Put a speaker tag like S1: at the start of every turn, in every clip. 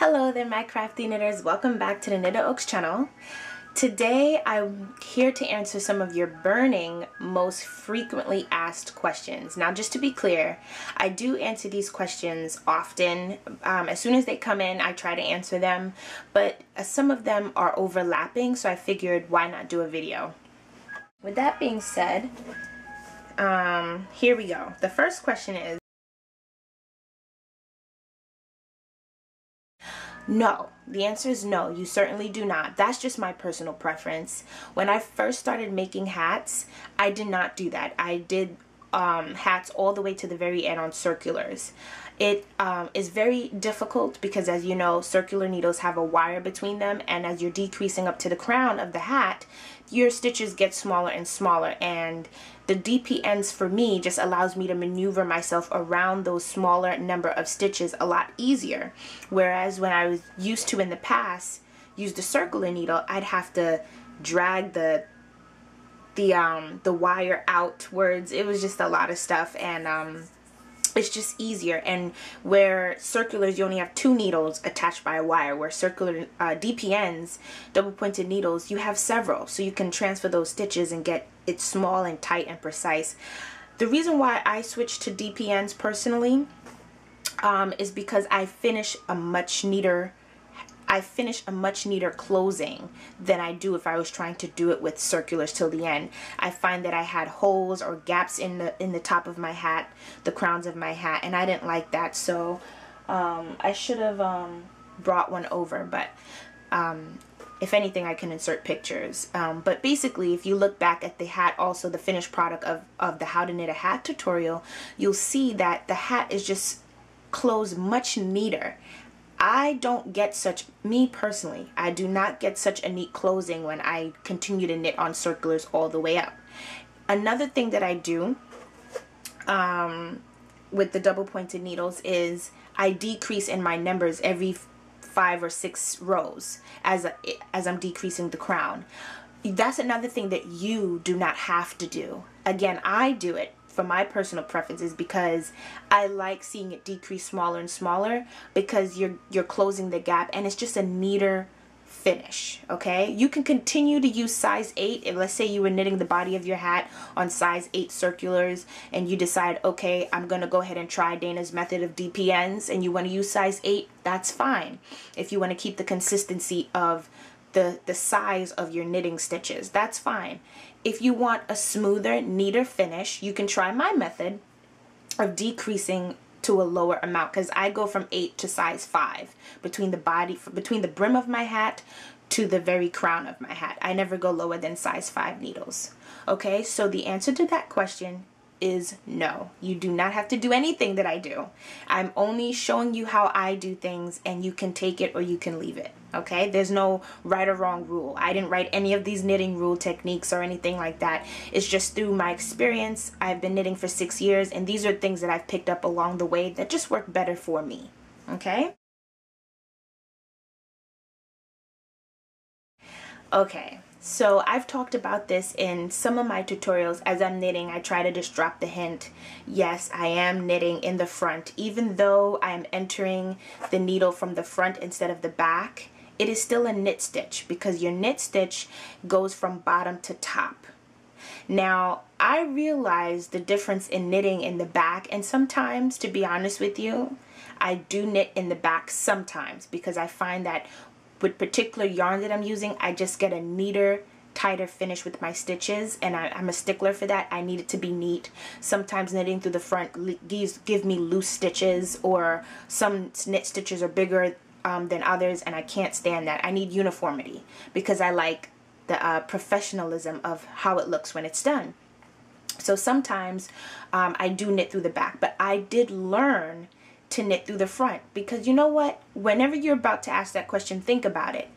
S1: Hello there, my crafty knitters. Welcome back to the Knitter Oaks channel. Today I'm here to answer some of your burning, most frequently asked questions. Now, just to be clear, I do answer these questions often. As soon as they come in, I try to answer them, but some of them are overlapping, so I figured why not do a video. With that being said, here we go. The first question is, no. The answer is no, you certainly do not. That's just my personal preference. When I first started making hats, I did not do that. I did hats all the way to the very end on circulars. It is very difficult because, as you know, circular needles have a wire between them, and as you're decreasing up to the crown of the hat, your stitches get smaller and smaller, and the DPNs for me just allows me to maneuver myself around those smaller number of stitches a lot easier. Whereas when I was used to in the past use the circular needle, I'd have to drag the wire outwards. It was just a lot of stuff, and it's just easier. And where circulars, you only have 2 needles attached by a wire, where circular DPNs, double pointed needles, you have several, so you can transfer those stitches and get it small and tight and precise. The reason why I switched to DPNs personally is because I finish a much neater closing than I do if I was trying to do it with circulars till the end. I find that I had holes or gaps in the top of my hat, the crowns of my hat, and I didn't like that, so I should have brought one over, but if anything, I can insert pictures. But basically, if you look back at the hat, also the finished product of the How to Knit a Hat tutorial, you'll see that the hat is just closed much neater. I don't get me personally, I do not get such a neat closing when I continue to knit on circulars all the way up. Another thing that I do with the double pointed needles is I decrease in my numbers every 5 or 6 rows as I'm decreasing the crown. That's another thing that you do not have to do. Again, I do it for my personal preferences because I like seeing it decrease smaller and smaller, because you're closing the gap and it's just a neater finish. Okay, you can continue to use size 8 if, let's say, you were knitting the body of your hat on size 8 circulars and you decide, okay, I'm gonna go ahead and try Dana's method of DPNs, and you want to use size 8, that's fine. If you want to keep the consistency of the size of your knitting stitches, that's fine. If you want a smoother, neater finish, you can try my method of decreasing to a lower amount, because I go from 8 to size 5 between the brim of my hat to the very crown of my hat. I never go lower than size 5 needles. Okay, so the answer to that question is no. You do not have to do anything that I do. I'm only showing you how I do things, and you can take it or you can leave it. Okay, there's no right or wrong rule. I didn't write any of these knitting rule techniques or anything like that. It's just through my experience. I've been knitting for 6 years, and these are things that I've picked up along the way that just work better for me. Okay? Okay, so I've talked about this in some of my tutorials. As I'm knitting, I try to just drop the hint. Yes, I am knitting in the front. Even though I'm entering the needle from the front instead of the back, it is still a knit stitch, because your knit stitch goes from bottom to top. Now, I realize the difference in knitting in the back, and sometimes, to be honest with you, I do knit in the back sometimes, because I find that with particular yarn that I'm using, I just get a neater, tighter finish with my stitches, and I'm a stickler for that. I need it to be neat. Sometimes knitting through the front give me loose stitches, or some knit stitches are bigger than others, and I can't stand that. I need uniformity, because I like the professionalism of how it looks when it's done. So sometimes I do knit through the back, but I did learn to knit through the front, because you know what? Whenever you're about to ask that question, think about it.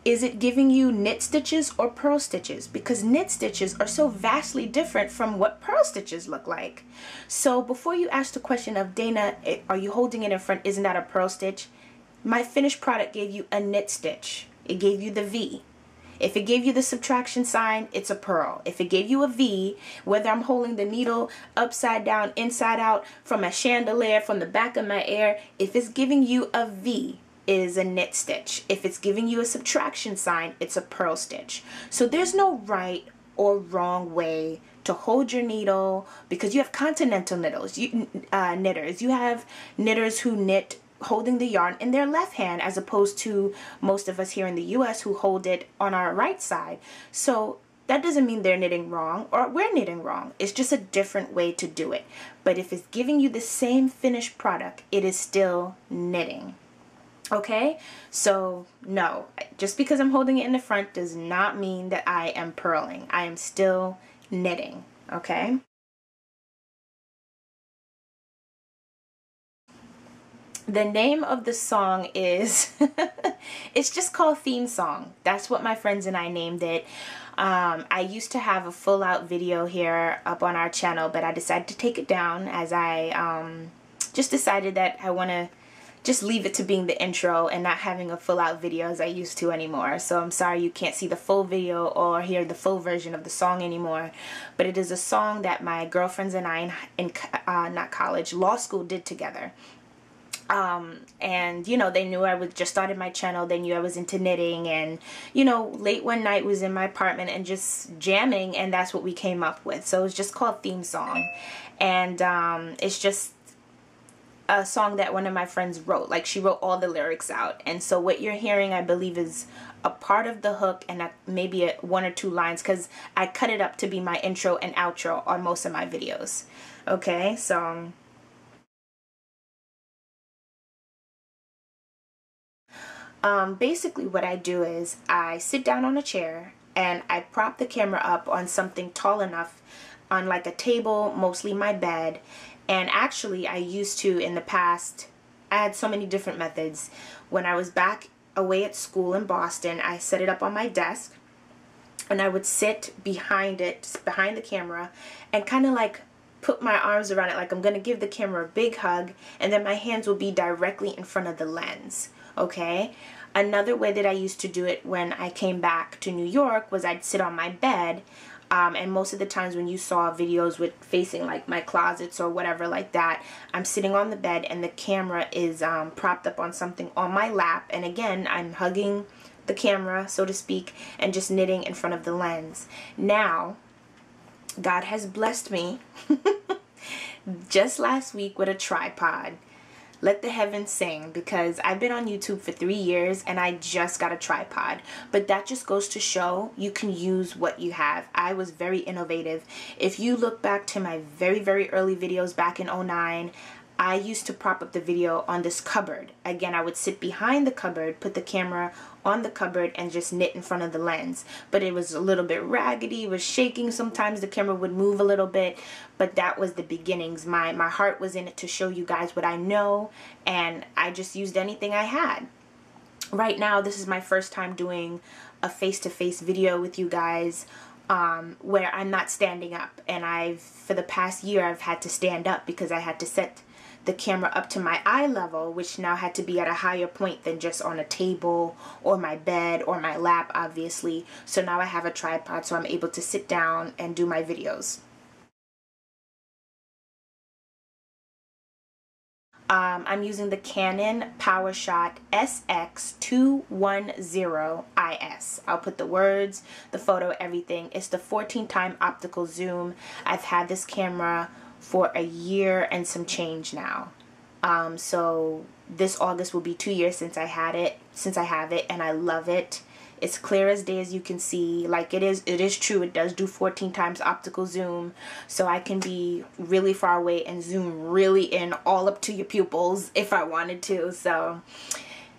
S1: Is it giving you knit stitches or purl stitches? Because knit stitches are so vastly different from what purl stitches look like. So before you ask the question of, Dana, are you holding it in front? Isn't that a purl stitch? My finished product gave you a knit stitch. It gave you the V. If it gave you the subtraction sign, it's a purl. If it gave you a V, whether I'm holding the needle upside down, inside out, from a chandelier, from the back of my ear, if it's giving you a V, it is a knit stitch. If it's giving you a subtraction sign, it's a purl stitch. So there's no right or wrong way to hold your needle, because you have continental knitters. You have knitters who knit holding the yarn in their left hand, as opposed to most of us here in the US who hold it on our right side. So that doesn't mean they're knitting wrong or we're knitting wrong. It's just a different way to do it. But if it's giving you the same finished product, it is still knitting. Okay, so no, just because I'm holding it in the front does not mean that I am purling. I am still knitting, okay? The name of the song is, it's just called Theme Song. That's what my friends and I named it. I used to have a full out video here up on our channel, but I decided to take it down as I just decided that I want to just leave it to being the intro and not having a full out video as I used to anymore. So I'm sorry you can't see the full video or hear the full version of the song anymore. But it is a song that my girlfriends and I in not college, law school did together. And you know, they knew I was just started my channel. They knew I was into knitting, and you know, late one night was in my apartment and just jamming, and that's what we came up with. So it's just called Theme Song, and it's just a song that one of my friends wrote. Like, she wrote all the lyrics out, and so what you're hearing, I believe, is a part of the hook and maybe one or two lines, because I cut it up to be my intro and outro on most of my videos. Okay, so basically what I do is I sit down on a chair and I prop the camera up on something tall enough, on like a table, mostly my bed. And actually, I used to, in the past, I had so many different methods. When I was back away at school in Boston, I set it up on my desk and I would sit behind it, behind the camera, and kind of like put my arms around it like I'm going to give the camera a big hug, and then my hands will be directly in front of the lens. Okay? Another way that I used to do it when I came back to New York was I'd sit on my bed, and most of the times when you saw videos with facing like my closets or whatever like that, I'm sitting on the bed and the camera is propped up on something on my lap, and again, I'm hugging the camera, so to speak, and just knitting in front of the lens. Now, God has blessed me just last week with a tripod. Let the heavens sing, because I've been on YouTube for 3 years and I just got a tripod. But that just goes to show you can use what you have. I was very innovative. If you look back to my very, very early videos back in 2009, I used to prop up the video on this cupboard. Again, I would sit behind the cupboard, put the camera on the cupboard, and just knit in front of the lens. But it was a little bit raggedy, it was shaking. Sometimes the camera would move a little bit, but that was the beginnings. My heart was in it to show you guys what I know, and I just used anything I had. Right now, this is my first time doing a face-to-face video with you guys, where I'm not standing up. And for the past year, I've had to stand up because I had to set the camera up to my eye level, which now had to be at a higher point than just on a table or my bed or my lap, obviously. So now I have a tripod, so I'm able to sit down and do my videos. I'm using the Canon PowerShot SX210IS. I'll put the words, the photo, everything. It's the 14x optical zoom. I've had this camera for a year and some change now. So this August will be 2 years since I have it, and I love it. It's clear as day, as you can see. Like, it is true, it does do 14x optical zoom, so I can be really far away and zoom really in all up to your pupils if I wanted to. So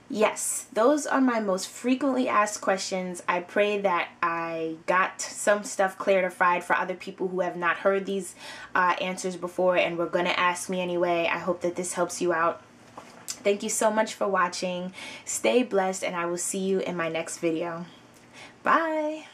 S1: yes, those are my most frequently asked questions. I pray that I got some stuff clarified for other people who have not heard these answers before and were going to ask me anyway. I hope that this helps you out. Thank you so much for watching. Stay blessed, and I will see you in my next video. Bye!